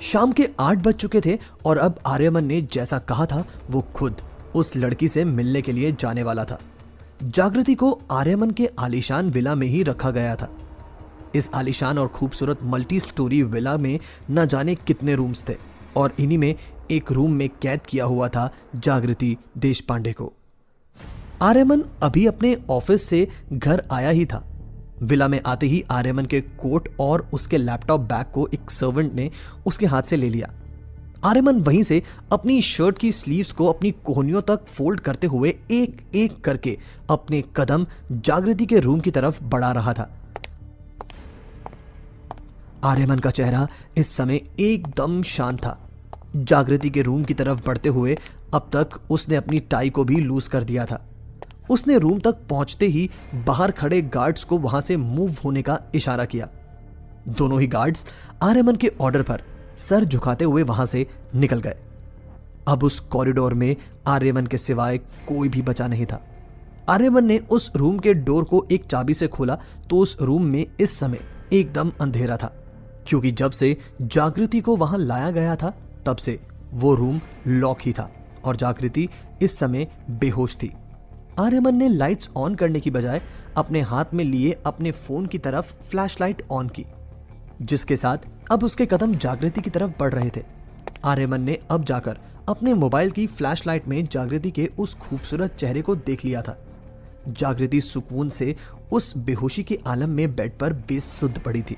शाम के 8 बज चुके थे और अब आर्यमन ने जैसा कहा था वो खुद उस लड़की से मिलने के लिए जाने वाला था। जागृति को आर्यमन के आलीशान विला में ही रखा गया था। इस आलीशान और खूबसूरत मल्टी स्टोरी विला में न जाने कितने रूम्स थे और इन्हीं में एक रूम में कैद किया हुआ था जागृति देशपांडे को। आर्यमन अभी अपने ऑफिस से घर आया ही था। विला में आते ही आर्यमन के कोट और उसके लैपटॉप बैग को एक सर्वेंट ने उसके हाथ से ले लिया। आर्यमन वहीं से अपनी शर्ट की स्लीव्स को अपनी कोहनियों तक फोल्ड करते हुए एक एक करके अपने कदम जागृति के रूम की तरफ बढ़ा रहा था। आर्यमन का चेहरा इस समय एकदम शांत था। जागृति के रूम की तरफ बढ़ते हुए अब तक उसने अपनी टाई को भी लूज कर दिया था। उसने रूम तक पहुंचते ही बाहर खड़े गार्ड्स को वहां से मूव होने का इशारा किया। दोनों ही गार्ड्स आर्यमन के ऑर्डर पर सर झुकाते हुए वहां से निकल गए। अब उस कॉरिडोर में आर्यमन के सिवाय कोई भी बचा नहीं था। आर्यमन ने उस रूम के डोर को एक चाबी से खोला तो उस रूम में इस समय एकदम अंधेरा था, क्योंकि जब से जागृति को वहां लाया गया था तब से वो रूम लॉक ही था और जागृति इस समय बेहोश थी। आर्यमन ने लाइट्स ऑन करने की बजाय अपने हाथ में लिए अपने फोन की तरफ फ्लैशलाइट ऑन की, जिसके साथ अब उसके कदम जागृति की तरफ बढ़ रहे थे। आर्यमन ने अब जाकर अपने मोबाइल की फ्लैशलाइट में जागृति के उस खूबसूरत चेहरे को देख लिया था। जागृति सुकून से उस बेहोशी के आलम में बेड पर बेसुध पड़ी थी।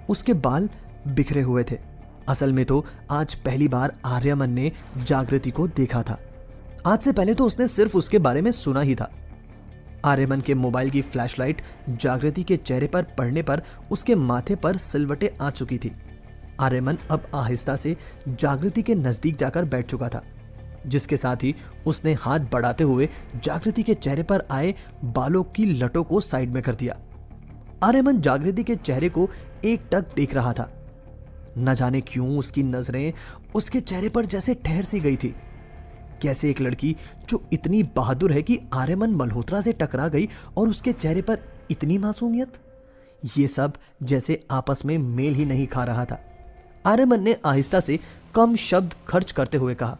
उसके बाल बिखरे हुए थे। असल में तो आज पहली बार आर्यमन ने जागृति को देखा था। आज से पहले तो उसने सिर्फ उसके बारे में सुना ही था। आर्यमन के मोबाइल की फ्लैशलाइट जागृति के चेहरे पर पड़ने पर उसके माथे पर सिलवटें आ चुकी थी। आर्यमन अब आहिस्ता से जागृति के नजदीक जाकर बैठ चुका था, जिसके साथ ही उसने हाथ बढ़ाते हुए जागृति के चेहरे पर आए बालों की लटों को साइड में कर दिया। आर्यमन जागृति के चेहरे को एकटक देख रहा था। न जाने क्यों उसकी नजरें उसके चेहरे पर जैसे ठहर सी गई थी। कैसे एक लड़की जो इतनी बहादुर है कि आर्यमन मल्होत्रा से टकरा गई और उसके चेहरे पर इतनी मासूमियत, ये सब जैसे आपस में मेल ही नहीं खा रहा था। आर्यमन ने आहिस्ता से कम शब्द खर्च करते हुए कहा,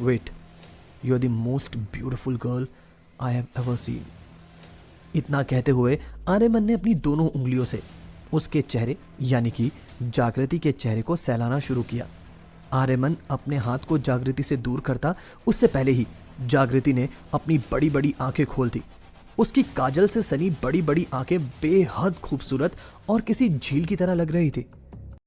wait, you are the most beautiful girl I have ever seen. इतना कहते हुए आर्यमन ने अपनी दोनों उंगलियों से उसके चेहरे यानी कि जागृति के चेहरे को सहलाना शुरू किया। आर्यमन अपने हाथ को जागृति से दूर करता उससे पहले ही जागृति ने अपनी बड़ी बड़ी आंखें खोल दी। उसकी काजल से सनी बड़ी बड़ी आंखें बेहद खूबसूरत और किसी झील की तरह लग रही थी।